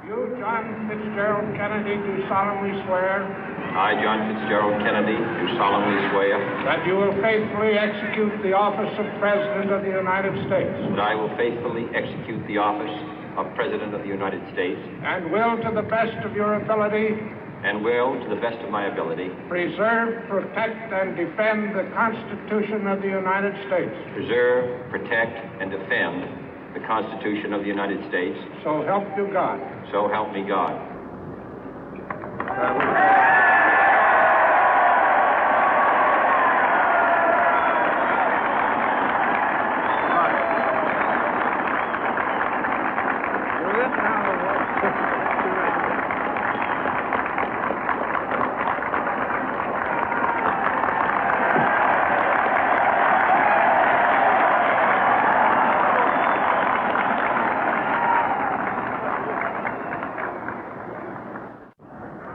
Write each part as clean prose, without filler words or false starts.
You, John Fitzgerald Kennedy, do solemnly swear I, John Fitzgerald Kennedy, do solemnly swear that you will faithfully execute the office of President of the United States that I will faithfully execute the office of President of the United States and will, to the best of your ability, and will, to the best of my ability, preserve, protect, and defend the Constitution of the United States. preserve, protect, and defend the Constitution of the United States. So help you God. So help me God.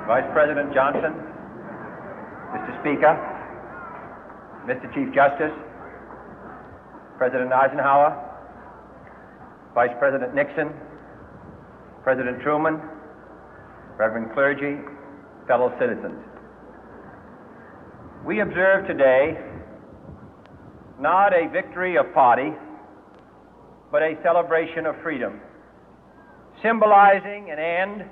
Vice President Johnson, Mr. Speaker, Mr. Chief Justice, President Eisenhower, Vice President Nixon, President Truman, Reverend clergy, fellow citizens. We observe today not a victory of party, but a celebration of freedom, symbolizing an end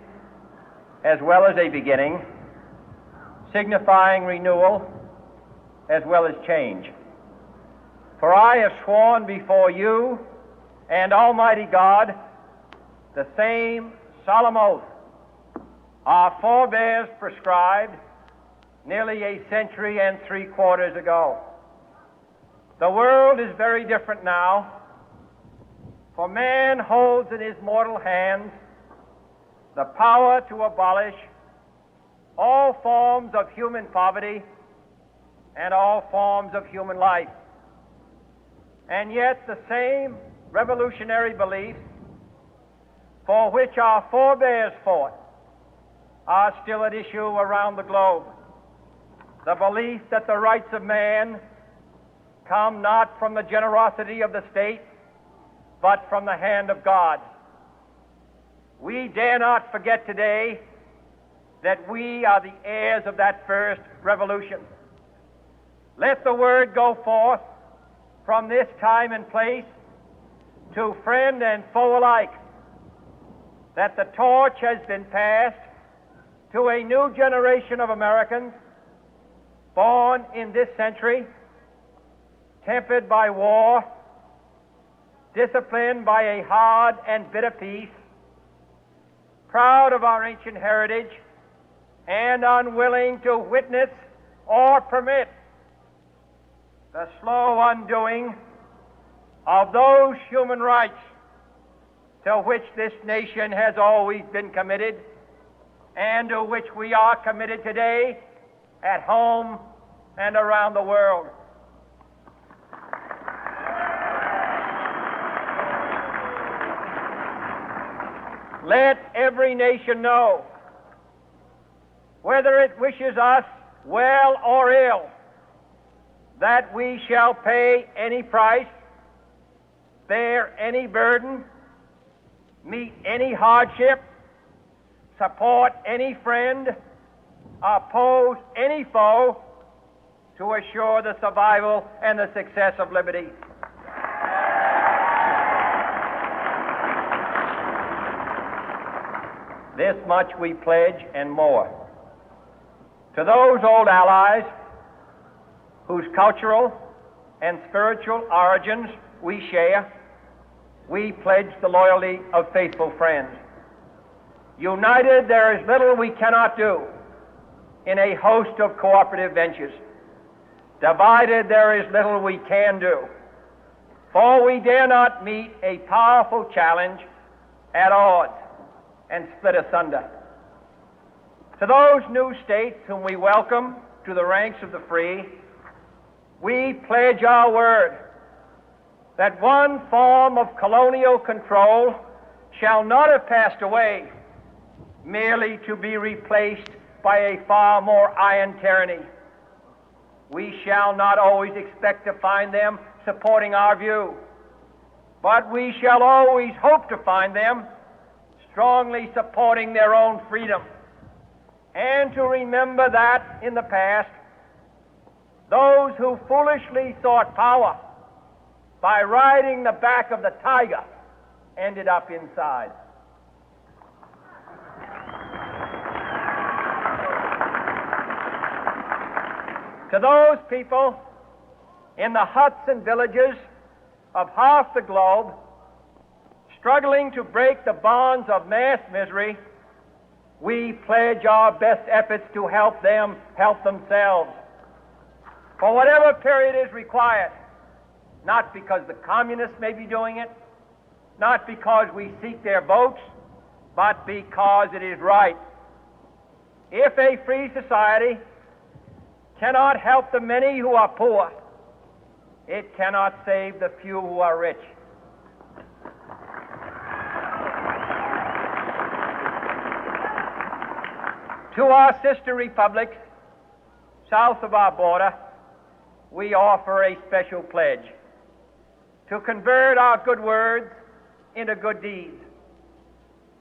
as well as a beginning, signifying renewal as well as change. For I have sworn before you and Almighty God the same solemn oath our forebears prescribed nearly a century and 3/4 ago. The world is very different now, for man holds in his mortal hands the power to abolish all forms of human poverty and all forms of human life. And yet the same revolutionary beliefs for which our forebears fought are still at issue around the globe. The belief that the rights of man come not from the generosity of the state, but from the hand of God. We dare not forget today that we are the heirs of that first revolution. Let the word go forth from this time and place to friend and foe alike that the torch has been passed to a new generation of Americans born in this century, tempered by war, disciplined by a hard and bitter peace, proud of our ancient heritage, and unwilling to witness or permit the slow undoing of those human rights to which this nation has always been committed and to which we are committed today at home and around the world. Let every nation know, whether it wishes us well or ill, that we shall pay any price, bear any burden, meet any hardship, support any friend, oppose any foe to assure the survival and the success of liberty. This much we pledge and more. To those old allies whose cultural and spiritual origins we share, we pledge the loyalty of faithful friends. United, there is little we cannot do in a host of cooperative ventures. Divided, there is little we can do, for we dare not meet a powerful challenge at odds and split asunder. To those new states whom we welcome to the ranks of the free, we pledge our word that one form of colonial control shall not have passed away, merely to be replaced by a far more iron tyranny. We shall not always expect to find them supporting our view, but we shall always hope to find them strongly supporting their own freedom, and to remember that in the past, those who foolishly sought power by riding the back of the tiger ended up inside. To those people in the huts and villages of half the globe struggling to break the bonds of mass misery, we pledge our best efforts to help them help themselves for whatever period is required, not because the communists may be doing it, not because we seek their votes, but because it is right. If a free society cannot help the many who are poor, it cannot save the few who are rich. To our sister republics south of our border, we offer a special pledge to convert our good words into good deeds,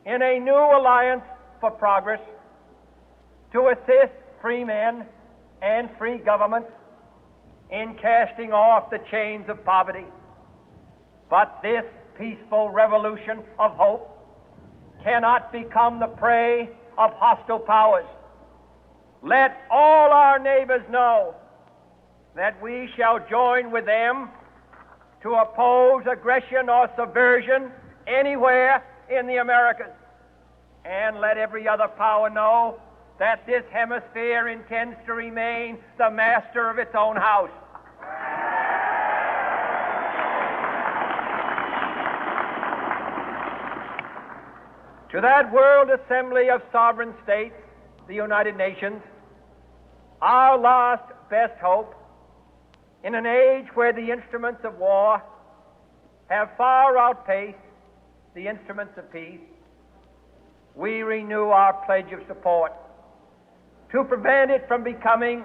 in a new alliance for progress, to assist free men and free governments in casting off the chains of poverty. But this peaceful revolution of hope cannot become the prey of hostile powers. Let all our neighbors know that we shall join with them to oppose aggression or subversion anywhere in the Americas. And let every other power know that this hemisphere intends to remain the master of its own house. To that World Assembly of Sovereign States, the United Nations, our last best hope, in an age where the instruments of war have far outpaced the instruments of peace, we renew our pledge of support to prevent it from becoming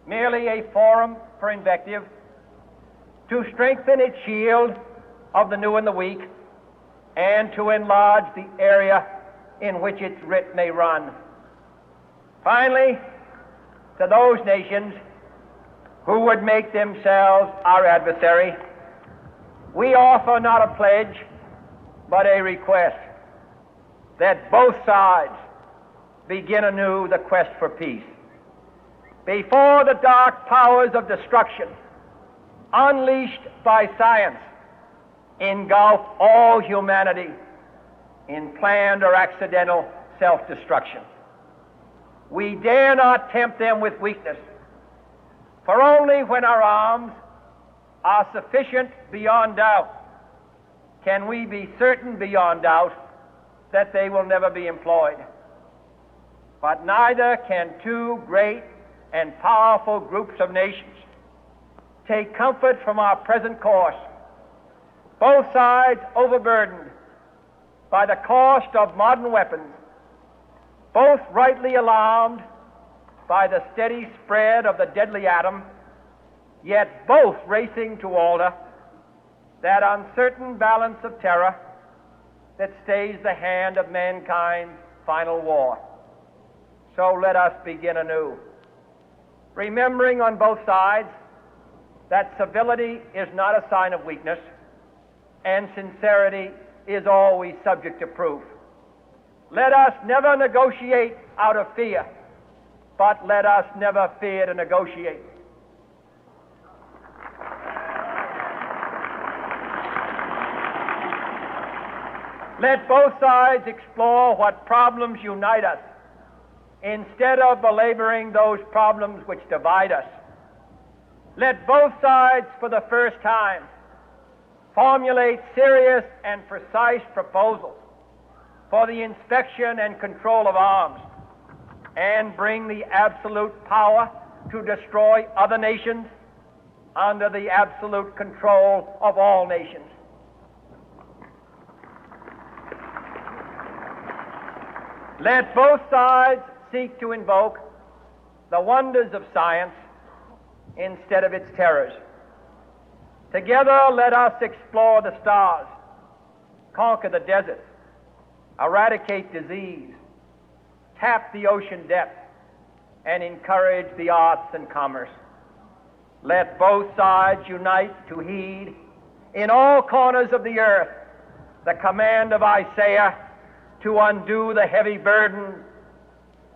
merely a forum for invective, to strengthen its shield of the new and the weak, and to enlarge the area in which its writ may run. Finally, to those nations who would make themselves our adversary, we offer not a pledge, but a request that both sides begin anew the quest for peace. Before the dark powers of destruction, unleashed by science, engulf all humanity in planned or accidental self-destruction, we dare not tempt them with weakness, for only when our arms are sufficient beyond doubt can we be certain beyond doubt that they will never be employed. But neither can two great and powerful groups of nations take comfort from our present course, both sides overburdened by the cost of modern weapons, both rightly alarmed by the steady spread of the deadly atom, yet both racing to alter that uncertain balance of terror that stays the hand of mankind's final war. So let us begin anew, remembering on both sides that civility is not a sign of weakness, and sincerity is always subject to proof. Let us never negotiate out of fear, but let us never fear to negotiate. Let both sides explore what problems unite us, instead of belaboring those problems which divide us. Let both sides, for the first time, formulate serious and precise proposals for the inspection and control of arms, and bring the absolute power to destroy other nations under the absolute control of all nations. Let both sides seek to invoke the wonders of science instead of its terrors. Together, let us explore the stars, conquer the deserts, eradicate disease, tap the ocean depth, and encourage the arts and commerce. Let both sides unite to heed in all corners of the earth the command of Isaiah to undo the heavy burden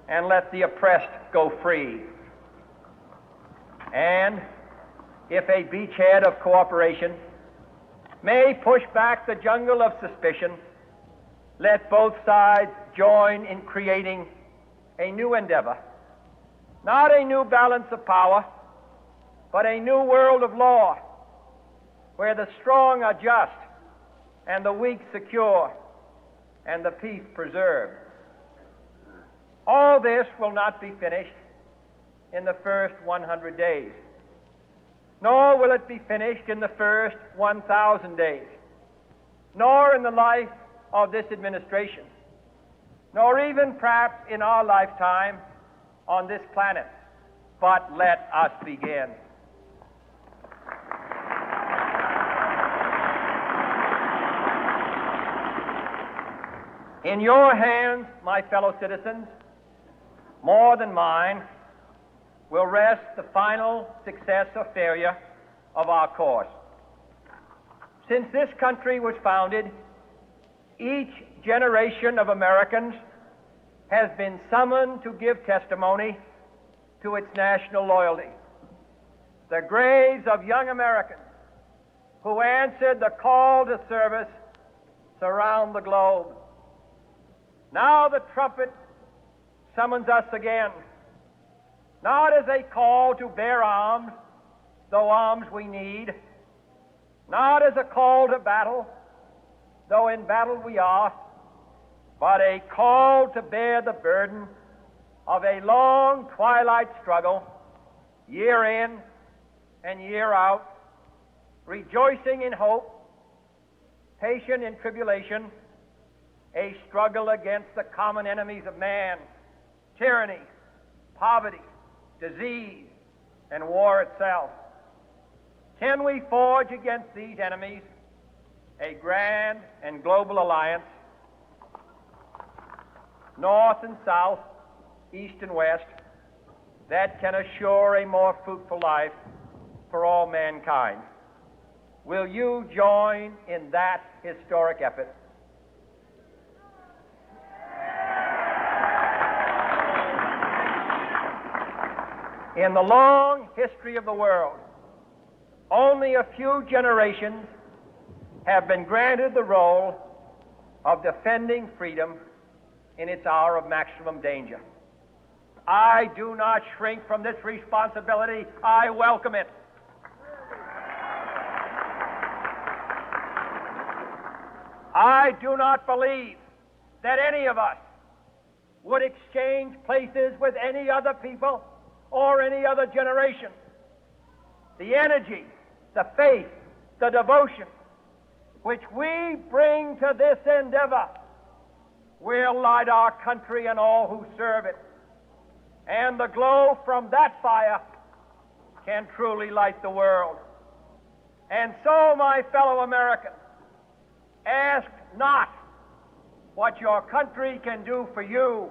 and let the oppressed go free. And if a beachhead of cooperation may push back the jungle of suspicion, let both sides join in creating a new endeavor, not a new balance of power, but a new world of law, where the strong are just and the weak secure and the peace preserved. All this will not be finished in the first 100 days, nor will it be finished in the first 1,000 days, nor in the life of this administration, nor even perhaps in our lifetime on this planet. But let us begin. In your hands, my fellow citizens, more than mine, will rest the final success or failure of our course. Since this country was founded, each generation of Americans has been summoned to give testimony to its national loyalty. The graves of young Americans who answered the call to service surround the globe. Now the trumpet summons us again, not as a call to bear arms, though arms we need, not as a call to battle, though in battle we are, but a call to bear the burden of a long twilight struggle, year in and year out, rejoicing in hope, patient in tribulation, a struggle against the common enemies of man, tyranny, poverty, disease, and war itself. Can we forge against these enemies a grand and global alliance, north and south, east and west, that can assure a more fruitful life for all mankind? Will you join in that historic effort? In the long history of the world, only a few generations have been granted the role of defending freedom in its hour of maximum danger. I do not shrink from this responsibility. I welcome it. I do not believe that any of us would exchange places with any other people or any other generation. The energy, the faith, the devotion which we bring to this endeavor will light our country and all who serve it. And the glow from that fire can truly light the world. And so, my fellow Americans, ask not what your country can do for you,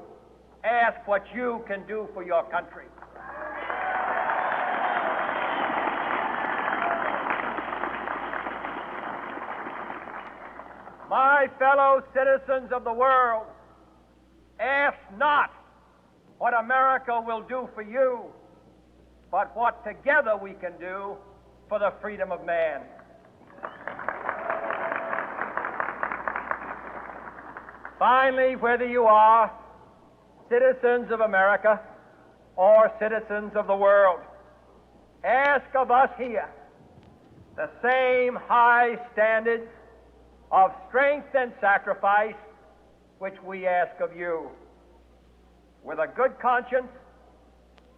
ask what you can do for your country. My fellow citizens of the world, ask not what America will do for you, but what together we can do for the freedom of man. Finally, whether you are citizens of America or citizens of the world, ask of us here the same high standards of strength and sacrifice which we ask of you. With a good conscience,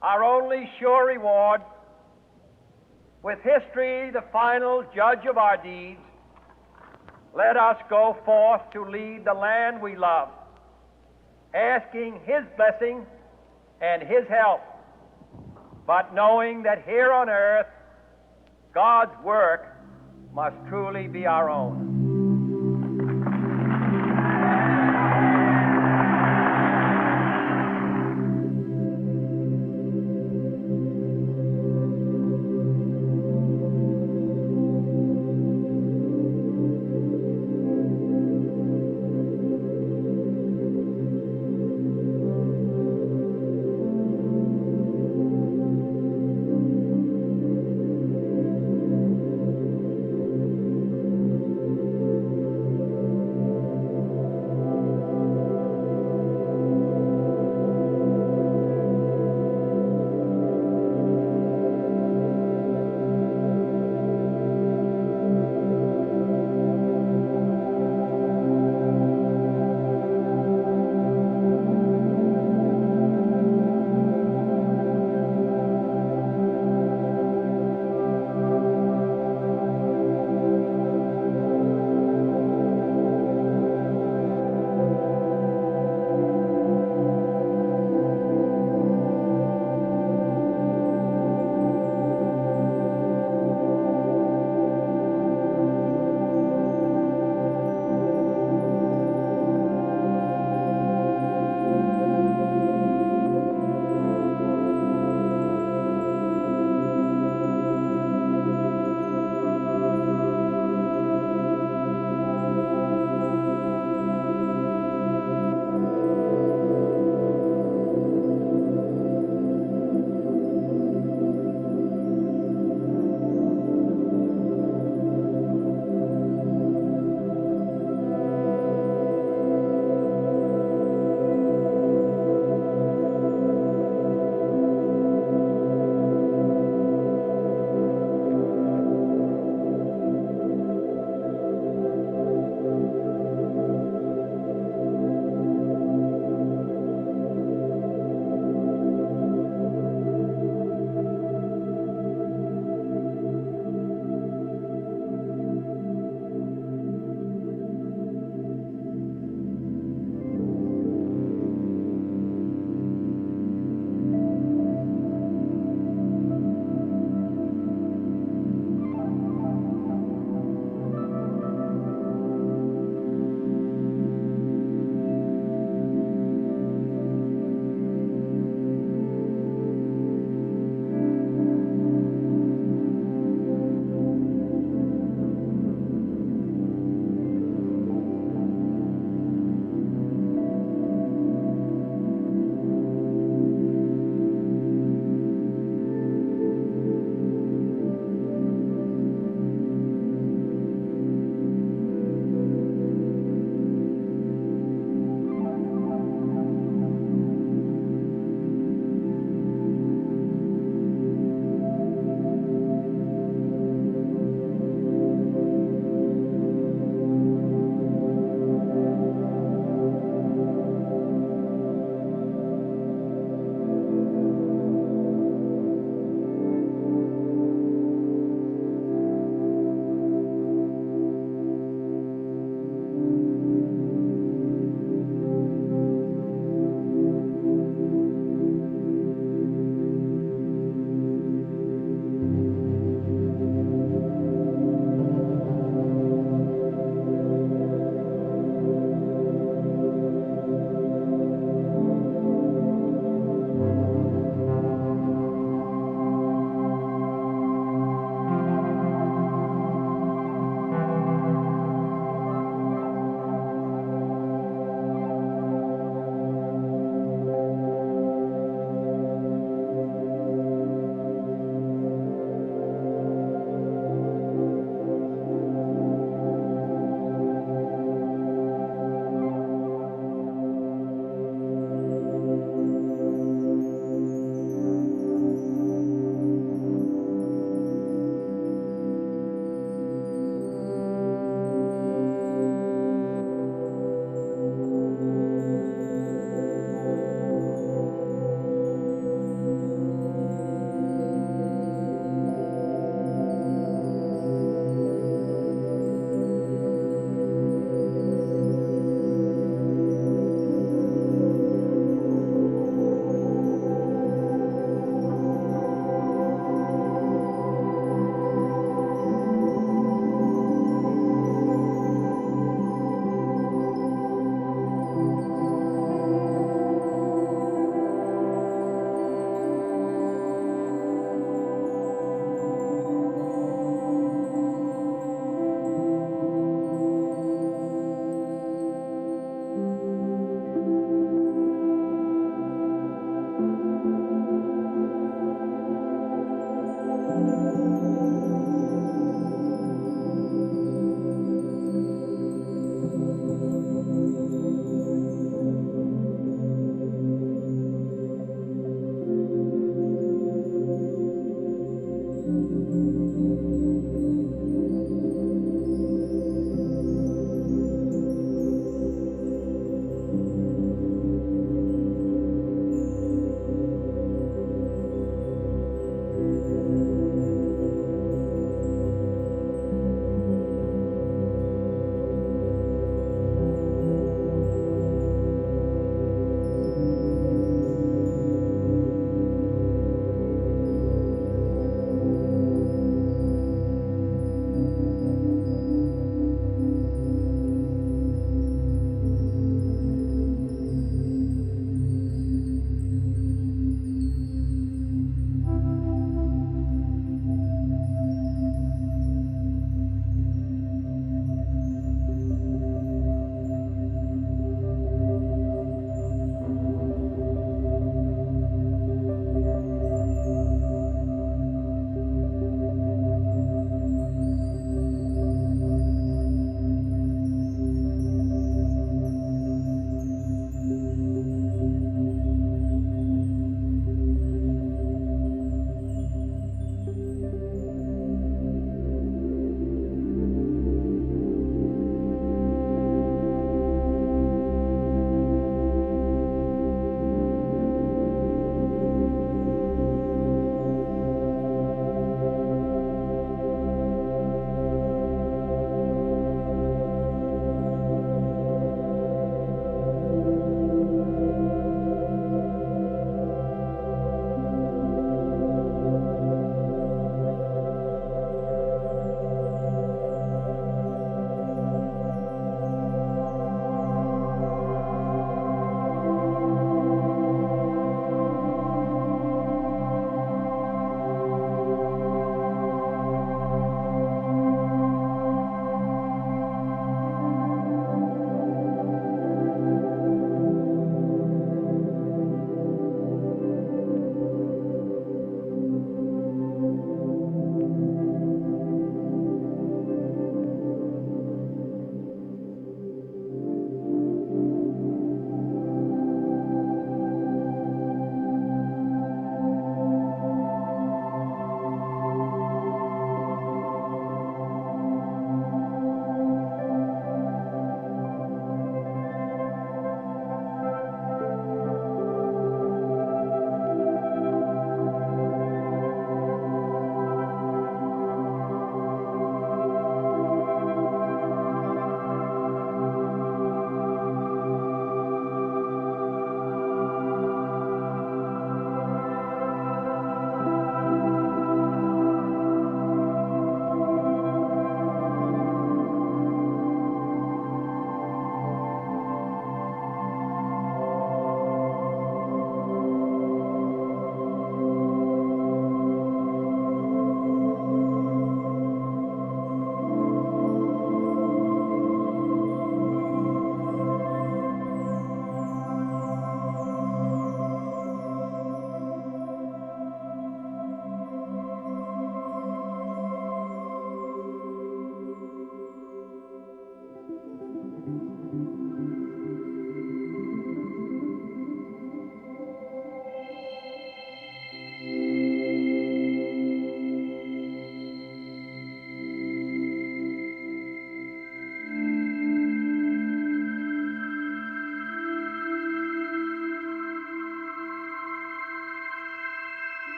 our only sure reward, with history the final judge of our deeds, let us go forth to lead the land we love, asking His blessing and His help, but knowing that here on earth God's work must truly be our own.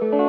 Amen.